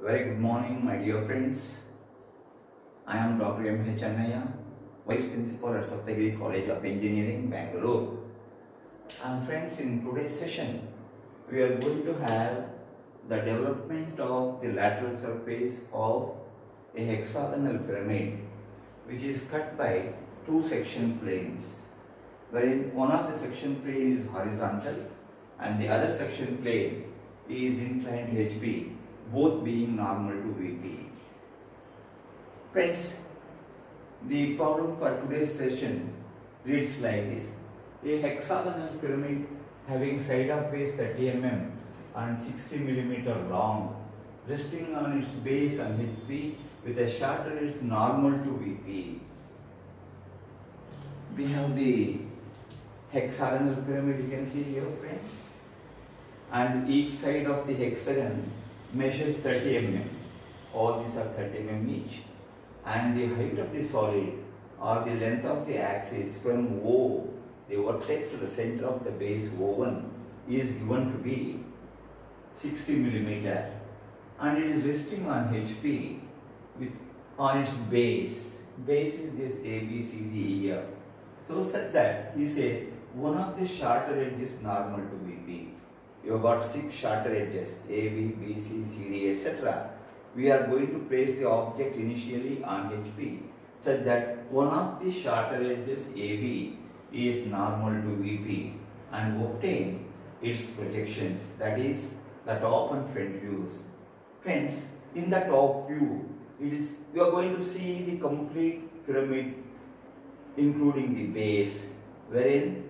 Very good morning, my dear friends. I am Dr. M.H. Annaya, Vice Principal at Saptagiri College of Engineering, Bangalore. And friends, in today's session, we are going to have the development of the lateral surface of a hexagonal pyramid, which is cut by two section planes, wherein one of the section plane is horizontal and the other section plane is inclined HP, both being normal to VP. Friends, the problem for today's session reads like this. A hexagonal pyramid having side of base 30 mm and 60 mm long, resting on its base on HP with a shorter edge normal to VP. We have the hexagonal pyramid, you can see here, friends, and each side of the hexagon measures 30 mm. All these are 30 mm each, and the height of the solid or the length of the axis from O, the vertex to the center of the base O1, is given to be 60 mm, and it is resting on HP on its base. Base is this A, B, C, D, E, F. So such that he says one of the shorter edges normal to VP. You have got 6 shorter edges A, B, B, C, C, D, etc. We are going to place the object initially on HP such that one of the shorter edges AB is normal to VP and obtain its projections, that is the top and front views. Friends, in the top view, we are going to see the complete pyramid including the base, wherein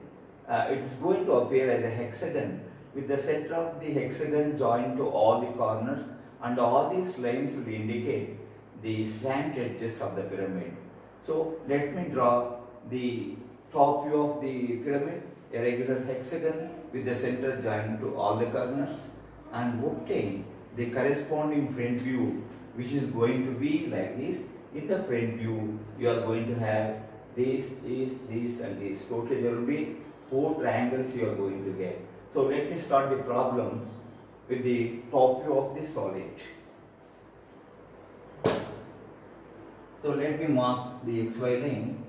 it is going to appear as a hexagon with the center of the hexagon joined to all the corners, and all these lines will indicate the slant edges of the pyramid. So let me draw the top view of the pyramid, a regular hexagon with the center joined to all the corners, and obtain the corresponding front view, which is going to be like this. In the front view, you are going to have this, and this. Totally there will be 4 triangles you are going to get. So let me start the problem with the top view of the solid. So let me mark the XY line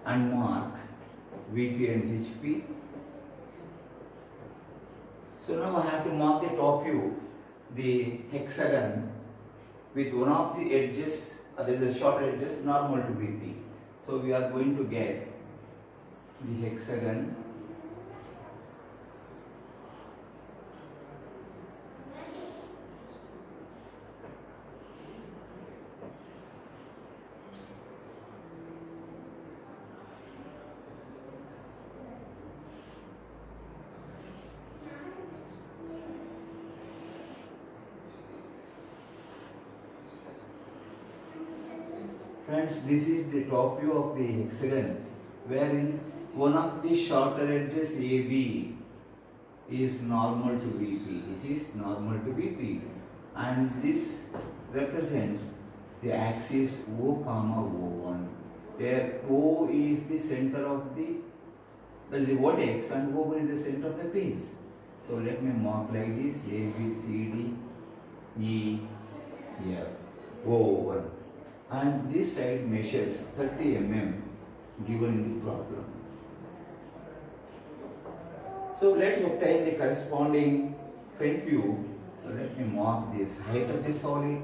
and mark VP and HP. So now I have to mark the top view, the hexagon, with one of the edges, there is a shorter edges normal to VP. So we are going to get the hexagon Friends, this is the top view of the hexagon, wherein one of the shorter edges AB is normal to VP. This is normal to VP, and this represents the axis O comma O1, where O is the center of the, that is the vertex, and O1 is the center of the base. So let me mark like this: A, B, C, D, E, F, O1. And this side measures 30 mm given in the problem. So let's obtain the corresponding front view. So let me mark this height of the solid.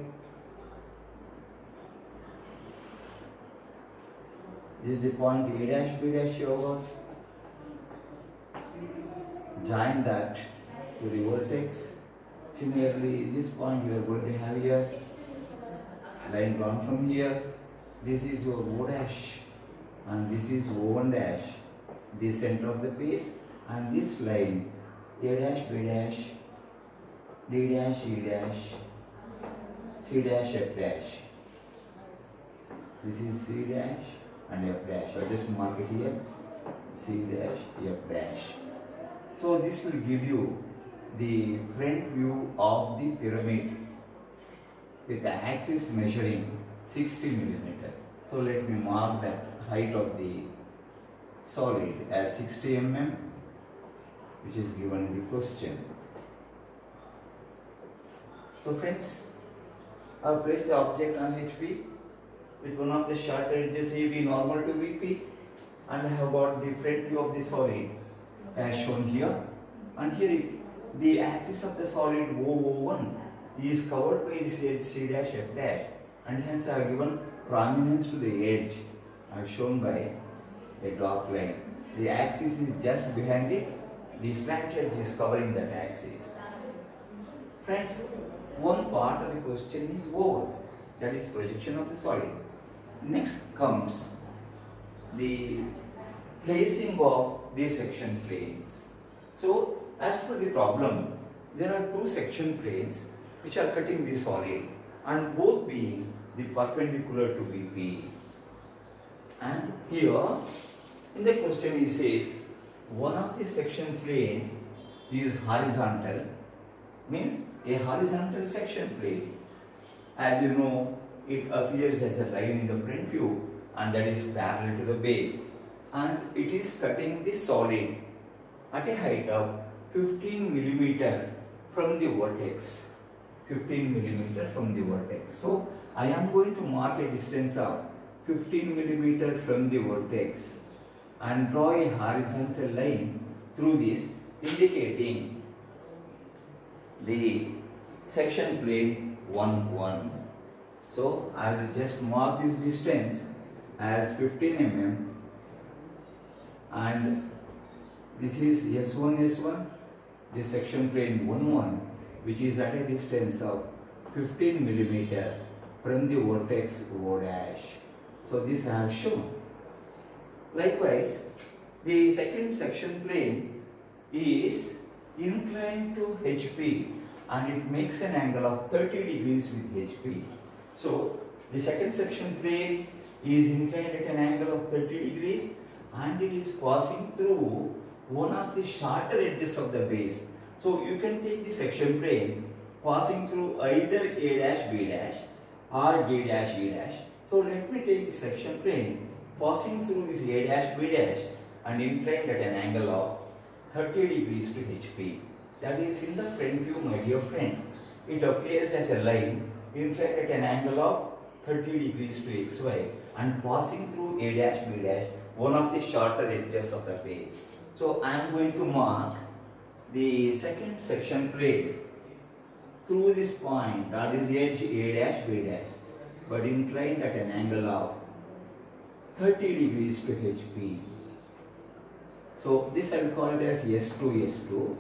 This is the point A dash B dash you have got. Join that to the vertex. Similarly, this point you are going to have here. Line drawn from here. This is your O dash and this is O1 dash, the center of the base, and this line A dash, B dash, D dash, E dash, C dash, F dash. This is C dash and F dash. I'll just mark it here. C dash, F dash. So this will give you the front view of the pyramid with the axis measuring 60 mm. So let me mark that height of the solid as 60 mm which is given in the question. So friends, I have placed the object on HP with one of the short edges AB normal to VP, and I have got the front view of the solid as shown here, and here the axis of the solid OO1 is covered by this edge C dash F dash, and hence I have given prominence to the edge. I have shown by a dark line. The axis is just behind it, the slant edge is covering that axis. Friends, one part of the question is over, that is projection of the solid. Next comes the placing of the section planes. So, as per the problem, there are two section planes which are cutting the solid, and both being the perpendicular to VP. And here in the question it says one of the section plane is horizontal, means a horizontal section plane. As you know, it appears as a line in the front view, and that is parallel to the base, and it is cutting the solid at a height of 15 millimeter from the vertex. 15 millimeter from the vertex. So I am going to mark a distance of 15 millimeter from the vertex and draw a horizontal line through this, indicating the section plane 1, 1. So I will just mark this distance as 15 mm, and this is S1, S1, the section plane 1, 1, which is at a distance of 15 millimeter from the vertex O dash. So this I have shown. Likewise, the second section plane is inclined to HP, and it makes an angle of 30 degrees with HP. So the second section plane is inclined at an angle of 30 degrees, and it is passing through one of the shorter edges of the base. So you can take the section plane passing through either A dash B dash or D dash E dash. So let me take the section plane passing through this A dash B dash and inclined at an angle of 30 degrees to HP. That is in the front view, my dear friends. It appears as a line inclined at an angle of 30 degrees to XY and passing through A dash B dash, one of the shorter edges of the base. So I am going to mark the second section plane through this point, or this edge A dash B dash, but inclined at an angle of 30 degrees to HP. So this I will call it as S2, S2.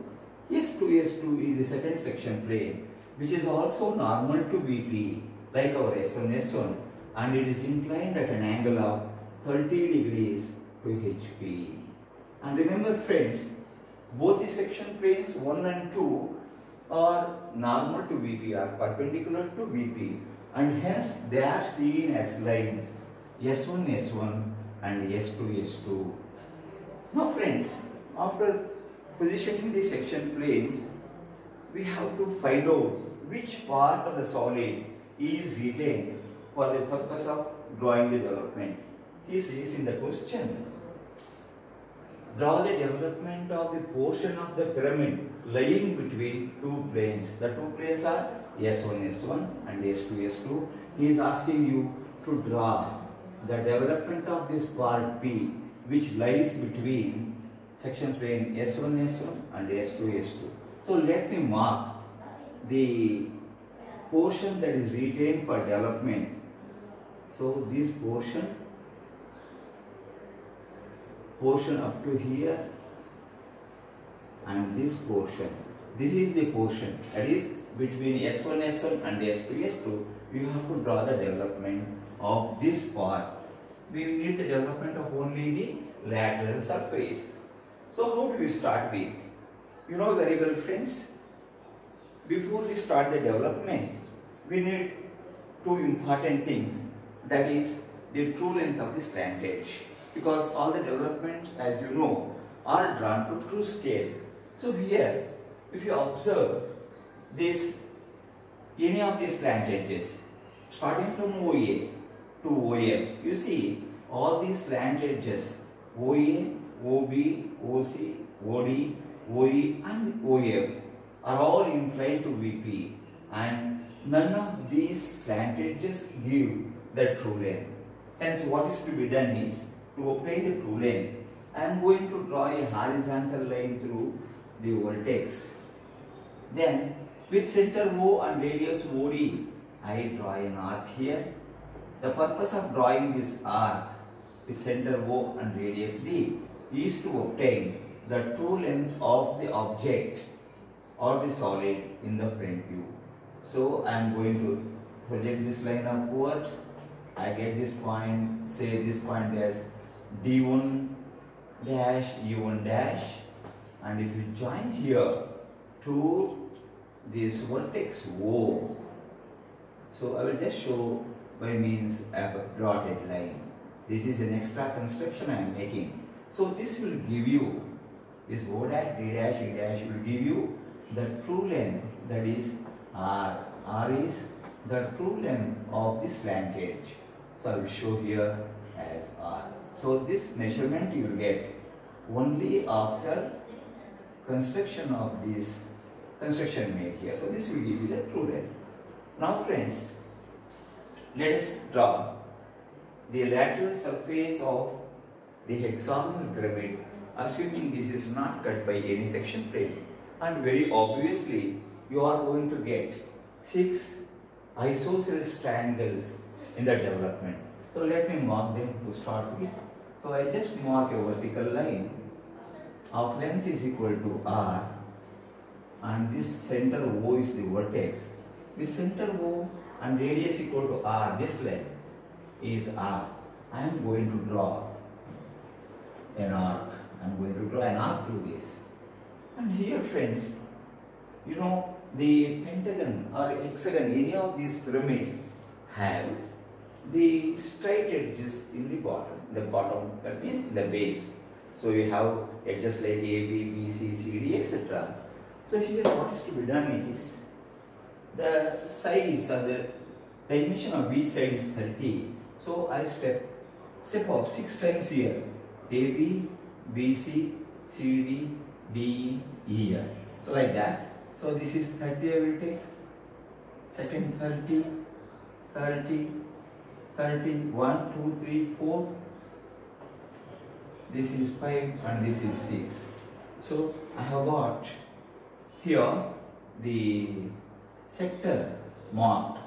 S2, S2 is the second section plane, which is also normal to VP like our S1, S1, and it is inclined at an angle of 30 degrees to HP. And remember friends, both the section planes 1 and 2 are normal to VP, are perpendicular to VP, and hence they are seen as lines S1, S1 and S2, S2. Now friends, after positioning the section planes, we have to find out which part of the solid is retained for the purpose of drawing the development. He says in the question, draw the development of the portion of the pyramid lying between two planes. The two planes are S1, S1 and S2, S2. He is asking you to draw the development of this part P, which lies between section plane S1, S1 and S2, S2. So let me mark the portion that is retained for development. So this portion up to here, and this portion. This is the portion that is between S1, S1 and S2, S2. We have to draw the development of this part. We need the development of only the lateral surface. So how do we start with? You know very well friends, before we start the development, we need two important things, that is the true length of the slant edge, because all the developments, as you know, are drawn to true scale. So here, if you observe this, any of these slant edges, starting from OA to OM, you see all these slant edges, OA, OB, OC, OD, OE and OF are all inclined to VP, and none of these slant edges give the true length. Hence, what is to be done is, to obtain the true length, I am going to draw a horizontal line through the vertex. Then, with center O and radius OD, I draw an arc here. The purpose of drawing this arc with center O and radius D is to obtain the true length of the object or the solid in the front view. So I am going to project this line upwards. I get this point, say this point as D1 dash, E1 dash, and if you join here to this vertex O, so I will just show by means of a dotted line. This is an extra construction I am making. So this will give you, this O dash, D dash, E dash will give you the true length, that is R. R is the true length of the slant edge. So I will show here as R. So this measurement you will get only after construction of this construction made here. So this will give you the true length. Now friends, let us draw the lateral surface of the hexagonal pyramid, assuming this is not cut by any section plane, and very obviously you are going to get 6 isosceles triangles in the development. So let me mark them to start with. So I just mark a vertical line of length is equal to R, and this center O is the vertex. This center O and radius equal to R, this length is R. I am going to draw an arc. I am going to draw an arc to this. And here friends, you know, the pentagon or hexagon, any of these pyramids have the straight edges in the bottom, that means the base. So you have edges like A, B, B, C, C, D, etc. So here what is to be done is, the size or the dimension of each side is 30. So I step up 6 times here. A, B, B, C, C, D, D, E here. So like that. So this is 30 I will take. Second 30, 30, 30, 1, 2, 3, 4. This is 5 and this is 6. So I have got here the sector marked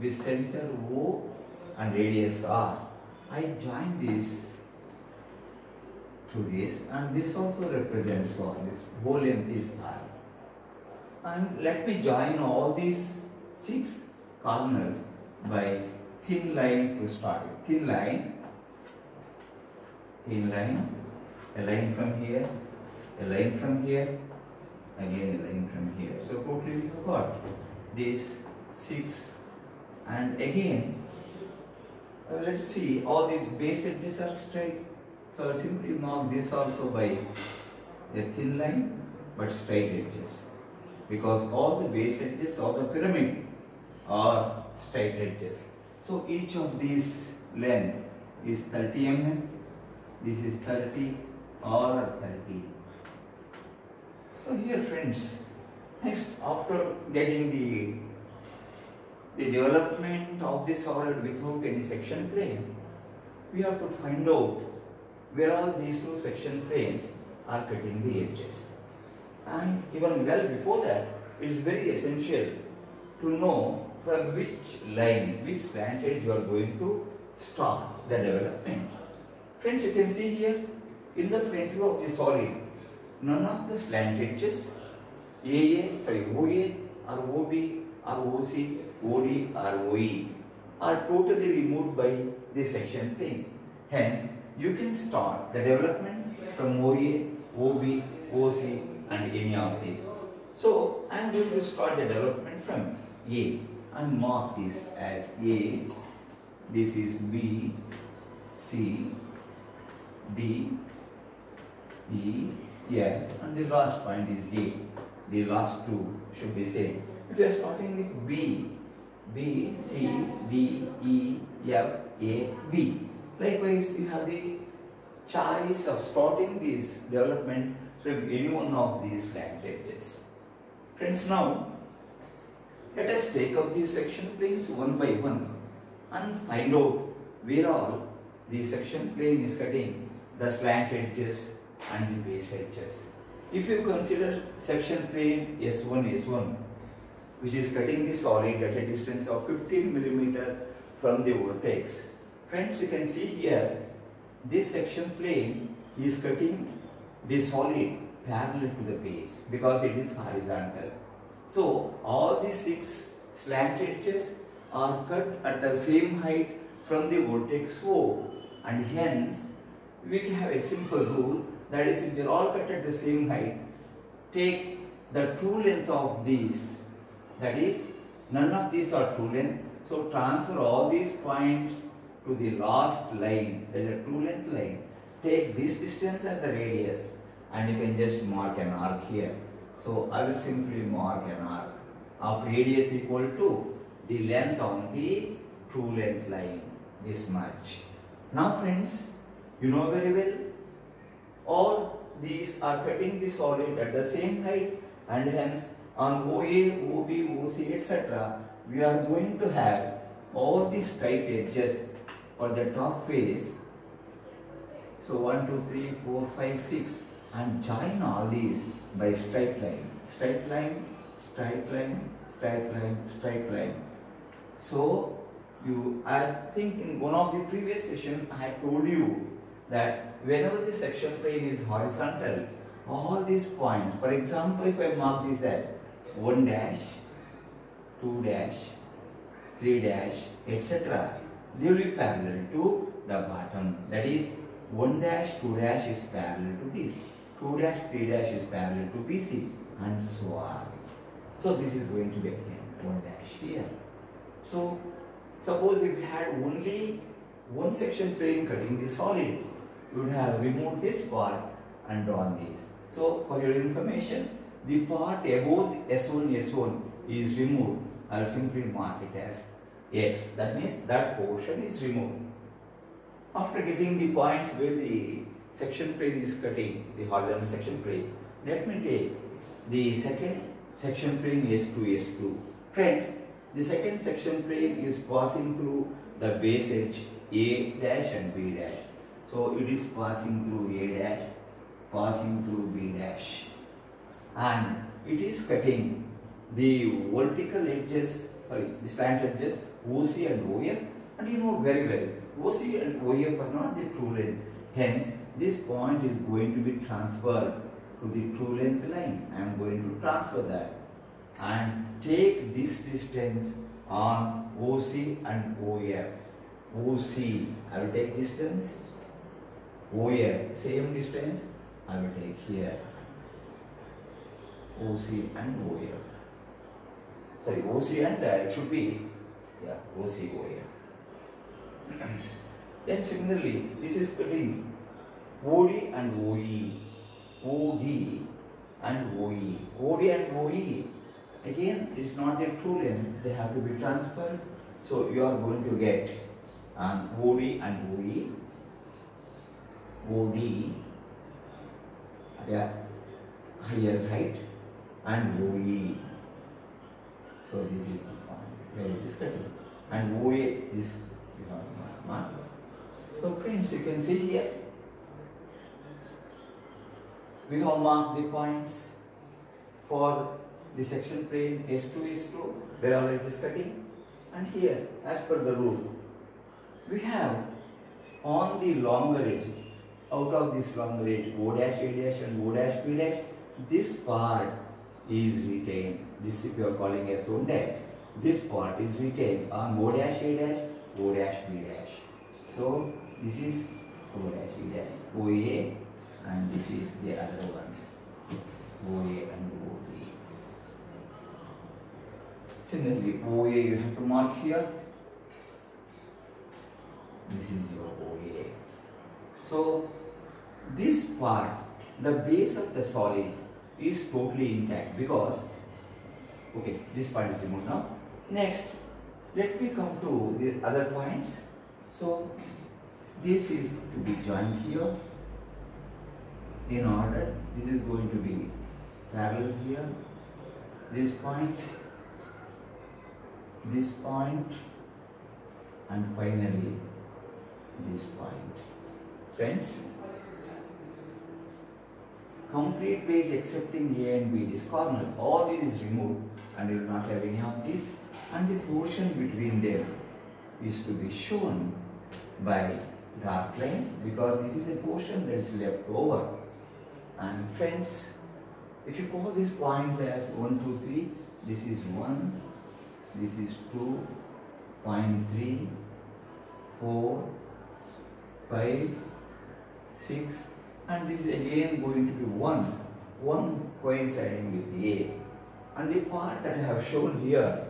with center O and radius R. I join this to this, and this also represents what? This whole length is R. And let me join all these 6 corners by thin lines to start with. Thin line, a line from here, a line from here, again a line from here. So totally we have got these 6, and again let's see, all the base edges are straight. So I'll simply mark this also by a thin line but straight edges, because all the base edges of the pyramid are straight edges. So each of these length is 30 mm, this is 30, all are 30. So here friends, next after getting the development of this solid without any section plane, we have to find out where all these 2 section planes are cutting the edges. And even well before that, it is very essential to know from which line, which slant edge you are going to start the development. Friends, you can see here in the front view of the solid, none of the slant edges OA or OB or OC, OD or OE are totally removed by the section plane. Hence, you can start the development from OA, OB, OC and any of these. So, I am going to start the development from A and mark this as A. This is B, C, D, E, F, and the last point is A. The last 2 should be same. If you are starting with B, B, C, D, E, F, A, B. Likewise, you have the choice of starting this development from any one of these slant edges. Friends, now let us take up these section planes one by one and find out where all the section plane is cutting the slant edges and the base edges. If you consider section plane S1, which is cutting the solid at a distance of 15 mm from the vertex. Friends, you can see here, this section plane is cutting the solid parallel to the base because it is horizontal. So, all the 6 slant edges are cut at the same height from the vertex O, and hence we have a simple rule, that is, if they are all cut at the same height, take the true length of these, that is, none of these are true length, so transfer all these points to the last line, that is a true length line, take this distance and the radius, and you can just mark an arc here. So I will simply mark an arc of radius equal to the length on the true length line, this much. Now friends, you know very well, all these are cutting the solid at the same height, and hence on OA, OB, OC, etc. we are going to have all these straight edges for the top face. So 1, 2, 3, 4, 5, 6, and join all these by straight line, straight line, straight line, straight line, straight line. So I think in one of the previous sessions I had told you that whenever the section plane is horizontal, all these points, for example, if I mark this as 1 dash, 2 dash, 3 dash, etc., they will be parallel to the bottom. That is, 1 dash, 2 dash is parallel to this, 2 dash, 3 dash is parallel to BC, and so on. So this is going to be again 1 dash here. So suppose if we had only one section plane cutting the solid, we would have removed this part and drawn this. So for your information, the part above S1 is removed. I will simply mark it as X. That means that portion is removed. After getting the points where the section plane is cutting, the horizontal section plane, let me take the second section plane S2. Friends, the second section plane is passing through the base edge A dash and B dash. So it is passing through A dash, passing through B dash, and it is cutting the vertical edges, the slant edges OC and OF, and you know very well, OC and OF are not the true length. Hence, this point is going to be transferred to the true length line. I am going to transfer that and take this distance on OC and OF. OC, I will take distance. OF, same distance, I will take here. OC and OF. Sorry, OC and it should be, OC, OF. Then similarly, this is cutting OD and OE. OD and OE. OD and OE. Again, it is not a true length, they have to be transferred. So you are going to get OD and OE. OD, higher height, and OE. So this is the point where it is cutting. And OA is marked. So friends, you can see here, we have marked the points for the section plane S2, where all it is cutting. And here, as per the rule, we have on the longer edge, out of this longer edge, O dash A dash and O dash B dash, this part is retained. This if you are calling as O dash, this part is retained on O dash A dash, O dash B dash. So this is O dash A dash, OA, and this is the other one, OA and OB. Similarly, OA you have to mark here. This is your OA. So this part, the base of the solid is totally intact because, okay, this part is removed now. Next, let me come to the other points. So this is to be joined here. in order. This is going to be parallel here, this point, and finally this point. Friends, complete base excepting A and B, this corner, all this is removed and you will not have any of this, and the portion between them is to be shown by dark lines because this is a portion that is left over. And friends, if you call these points as 1, 2, 3, this is 1, this is 2, point 3, 4, 5, 6, and this is again going to be 1 coinciding with A. And the part that I have shown here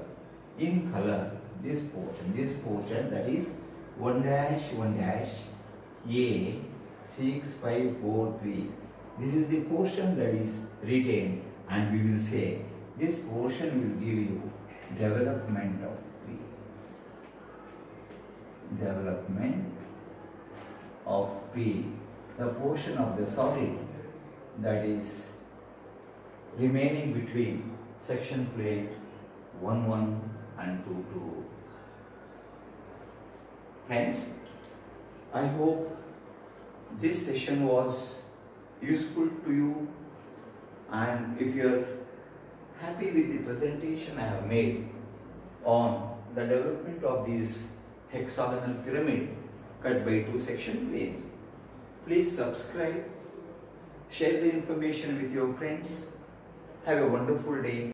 in color, this portion that is 1 dash, A, 6, 5, 4, 3. This is the portion that is retained, and we will say this portion will give you development of P. Development of P, the portion of the solid that is remaining between section plate 1, 1 and 2, 2. Friends, I hope this session was useful to you, and if you are happy with the presentation I have made on the development of this hexagonal pyramid cut by 2 section planes, please subscribe, share the information with your friends. Have a wonderful day.